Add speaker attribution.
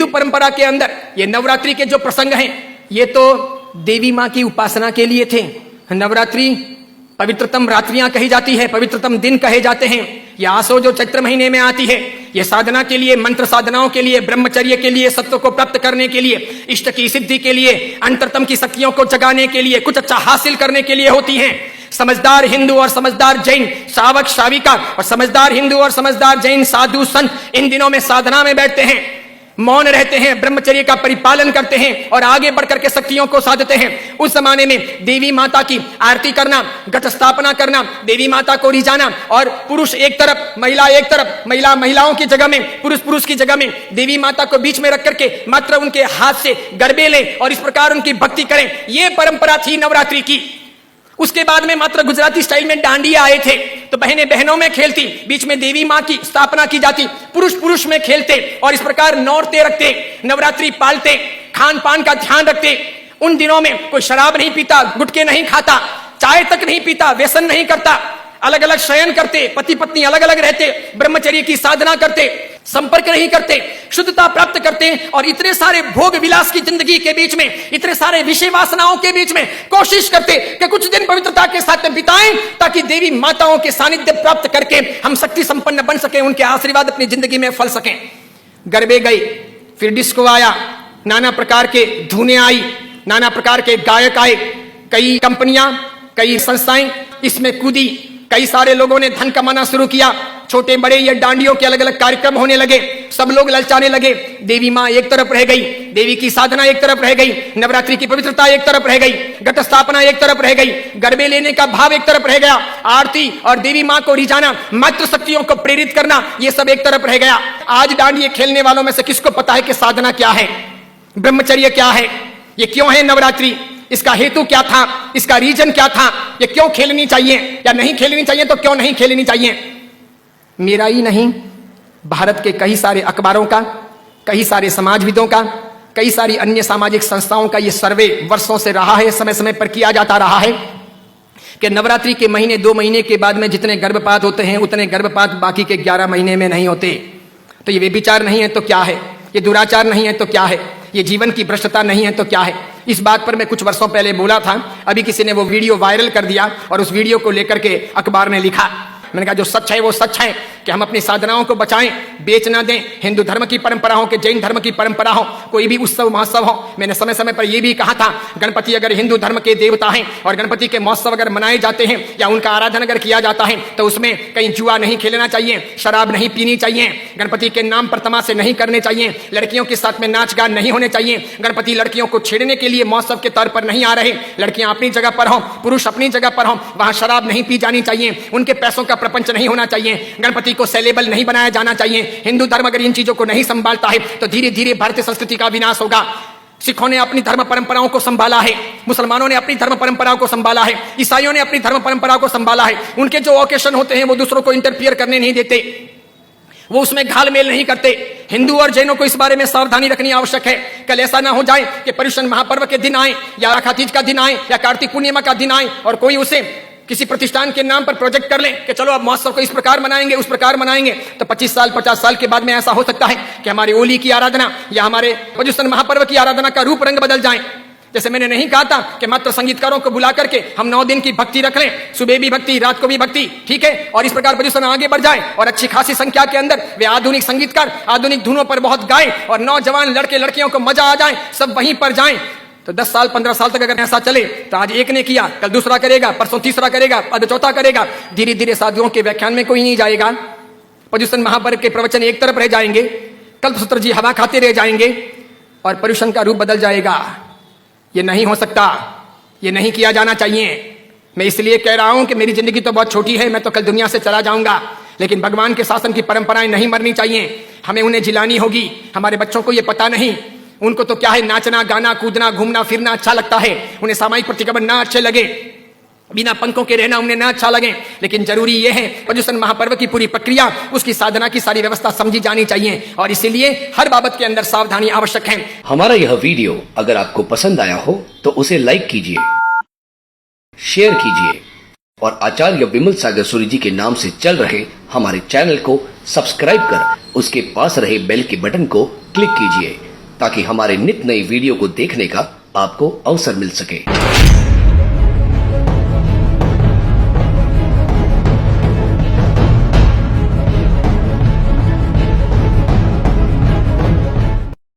Speaker 1: परंपरा के अंदर ये नवरात्रि के जो प्रसंग हैं, ये तो देवी मां की उपासना के लिए थे। नवरात्रि पवित्रतम रात्रियां कही जाती है, पवित्रतम दिन कहे जाते हैं। यह आसो जो चैत्र महीने में आती है, यह साधना के लिए, मंत्र साधनाओं के लिए, ब्रह्मचर्य के लिए, सत्व को प्राप्त करने के लिए, इष्ट की सिद्धि के लिए, अंतरतम की शक्तियों को जगाने के लिए, कुछ अच्छा हासिल करने के लिए होती हैं। समझदार हिंदू और समझदार जैन श्रावक श्राविका और समझदार हिंदू और समझदार जैन साधु संत इन दिनों में साधना में बैठते हैं, मौन रहते हैं, ब्रह्मचर्य का परिपालन करते हैं और आगे बढ़कर के शक्तियों को साधते हैं। उस जमाने में देवी माता की आरती करना, घट स्थापना करना, देवी माता को रिझाना और पुरुष एक तरफ, महिला एक तरफ, महिलाओं की जगह में, पुरुष की जगह में, देवी माता को बीच में रख करके मात्र उनके हाथ से गरबे लें और इस प्रकार उनकी भक्ति करें। यह परंपरा थी नवरात्रि की। उसके बाद में मात्र गुजराती स्टाइल में डांडिया आए थे, तो बहनें बहनों में खेलती, बीच में देवी मां की स्थापना की जाती, पुरुष में खेलते और इस प्रकार नौरते रखते, नवरात्रि पालते, खान पान का ध्यान रखते। उन दिनों में कोई शराब नहीं पीता, गुटखे नहीं खाता, चाय तक नहीं पीता, व्यसन नहीं करता, अलग अलग शयन करते, पति पत्नी अलग अलग रहते, ब्रह्मचर्य की साधना करते, संपर्क नहीं करते, शुद्धता प्राप्त करते और इतने सारे भोग विलास की जिंदगी के बीच में, इतने सारे विषय वासनाओं के बीच में कोशिश करते कि कुछ दिन पवित्रता के साथ बिताएं ताकि देवी माताओं के सानिध्य प्राप्त करके हम शक्ति संपन्न बन सके, उनके आशीर्वाद अपनी जिंदगी में फल सकें। गरबे गई, फिर डिस्को आया, नाना प्रकार के धुने आई, नाना प्रकार के गायक आए, कई कंपनियां, कई संस्थाएं इसमें कूदी, कई सारे लोगों ने धन कमाना शुरू किया, छोटे बड़े ये डांडियों के अलग अलग कार्यक्रम होने लगे, सब लोग ललचाने लगे। देवी मां एक तरफ रह गई, देवी की साधना एक तरफ रह गई, नवरात्रि की पवित्रता एक तरफ रह गई, घट स्थापना एक तरफ रह गई, गरबे लेने का भाव एक तरफ रह गया, आरती और देवी मां को रिझाना, मातृ शक्तियों को प्रेरित करना, ये सब एक तरफ रह गया। आज डांडिये खेलने वालों में से किसको पता है कि साधना क्या है, ब्रह्मचर्य क्या है, ये क्यों है नवरात्रि, इसका हेतु क्या था, इसका रीजन क्या था, ये क्यों खेलनी चाहिए या नहीं खेलनी चाहिए, तो क्यों नहीं खेलनी चाहिए। मेरा ही नहीं, भारत के कई सारे अखबारों का, कई सारे समाजविदों का, कई सारी अन्य सामाजिक संस्थाओं का यह सर्वे वर्षों से रहा है, समय समय पर किया जाता रहा है कि नवरात्रि के महीने 2 महीने के बाद में जितने गर्भपात होते हैं उतने गर्भपात बाकी के 11 महीने में नहीं होते। तो ये व्यभिचार नहीं है तो क्या है, ये दुराचार नहीं है तो क्या है, ये जीवन की भ्रष्टता नहीं है तो क्या है। इस बात पर मैं कुछ वर्षों पहले बोला था, अभी किसी ने वो वीडियो वायरल कर दिया और उस वीडियो को लेकर के अखबार ने लिखा। मैंने कहा जो सच है वो सच है कि हम अपनी साधनाओं को बचाएं, बेच ना दें। हिंदू धर्म की परंपरा हो कि जैन धर्म की परंपरा हो, कोई भी उत्सव महोत्सव हो, मैंने समय समय पर यह भी कहा था, गणपति अगर हिंदू धर्म के देवता हैं और गणपति के महोत्सव अगर मनाए जाते हैं या उनका आराधन अगर किया जाता है तो उसमें कहीं जुआ नहीं खेलना चाहिए, शराब नहीं पीनी चाहिए, गणपति के नाम पर तमाशे नहीं करने चाहिए, लड़कियों के साथ में नाच गान नहीं होने चाहिए, गणपति लड़कियों को छेड़ने के लिए महोत्सव के तौर पर नहीं आ रहे, लड़कियां अपनी जगह पर हो, पुरुष अपनी जगह पर हो, वहां शराब नहीं पी जानी चाहिए, उनके पैसों का प्रपंच नहीं होना चाहिए, गणपति को सेलेबल नहीं बनाया जाना चाहिए। हिंदू धर्म अगर इन चीजों को नहीं संभालता है तो धीरे धीरे भारतीय संस्कृति का विनाश होगा। सिखों ने अपनी धर्म परंपराओं को संभाला है, मुसलमानों ने अपनी धर्म परंपराओं को संभाला है, ईसाइयों ने अपनी धर्म परंपराओं को संभाला है। उनके जो ओकेशन होते हैं वो दूसरों को इंटरफियर करने नहीं देते, वो उसमें घालमेल नहीं करते। हिंदू और जैनों को इस बारे में सावधानी रखनी आवश्यक है। कल ऐसा ना हो जाए कि पर्युषण महापर्व के दिन आए या राखा तीज का दिन आए या कार्तिक पूर्णिमा का दिन आए और कोई उसे किसी प्रतिष्ठान के नाम पर प्रोजेक्ट कर ले कि चलो अब महोत्सव को इस प्रकार मनाएंगे, उस प्रकार मनाएंगे, तो 25 साल 50 साल के बाद में ऐसा हो सकता है कि हमारे होली की आराधना या हमारे पर्युषण महापर्व की आराधना का रूप रंग बदल जाए। जैसे मैंने नहीं कहा था कि मात्र संगीतकारों को बुला करके हम 9 दिन की भक्ति रख लें, सुबह भी भक्ति, रात को भी भक्ति, ठीक है, और इस प्रकार पर्युषण आगे बढ़ जाए और अच्छी खासी संख्या के अंदर वे आधुनिक संगीतकार आधुनिक धुनों पर बहुत गाएं और नौजवान लड़के लड़कियों को मजा आ जाए, सब वहीं पर जाएं। तो 10 साल 15 साल तक अगर ऐसा चले तो आज एक ने किया, कल दूसरा करेगा, परसों तीसरा करेगा, अब चौथा करेगा, धीरे धीरे साधुओं के व्याख्यान में कोई नहीं जाएगा, पर्युषण महापर्व के प्रवचन एक तरफ रह जाएंगे, कल्पसूत्र जी हवा खाते रह जाएंगे और पर्युषण का रूप बदल जाएगा। ये नहीं हो सकता, ये नहीं किया जाना चाहिए। मैं इसलिए कह रहा हूं कि मेरी जिंदगी तो बहुत छोटी है, मैं तो कल दुनिया से चला जाऊंगा, लेकिन भगवान के शासन की परंपराएं नहीं मरनी चाहिए, हमें उन्हें जिलानी होगी। हमारे बच्चों को ये पता नहीं, उनको तो क्या है, नाचना गाना कूदना घूमना फिरना अच्छा लगता है, उन्हें सामाजिक प्रतिक्रमण ना अच्छे लगे, बिना पंखों के रहना उन्हें ना अच्छा लगे, लेकिन जरूरी यह है पर्युषण महापर्व की पूरी प्रक्रिया, उसकी साधना की सारी व्यवस्था समझी जानी चाहिए और इसीलिए हर बाबत के अंदर सावधानी आवश्यक है।
Speaker 2: हमारा यह वीडियो अगर आपको पसंद आया हो तो उसे लाइक कीजिए, शेयर कीजिए और आचार्य विमल सागर सूरी जी के नाम से चल रहे हमारे चैनल को सब्सक्राइब कर उसके पास रहे बेल के बटन को क्लिक कीजिए ताकि हमारे नित नई वीडियो को देखने का आपको अवसर मिल सके।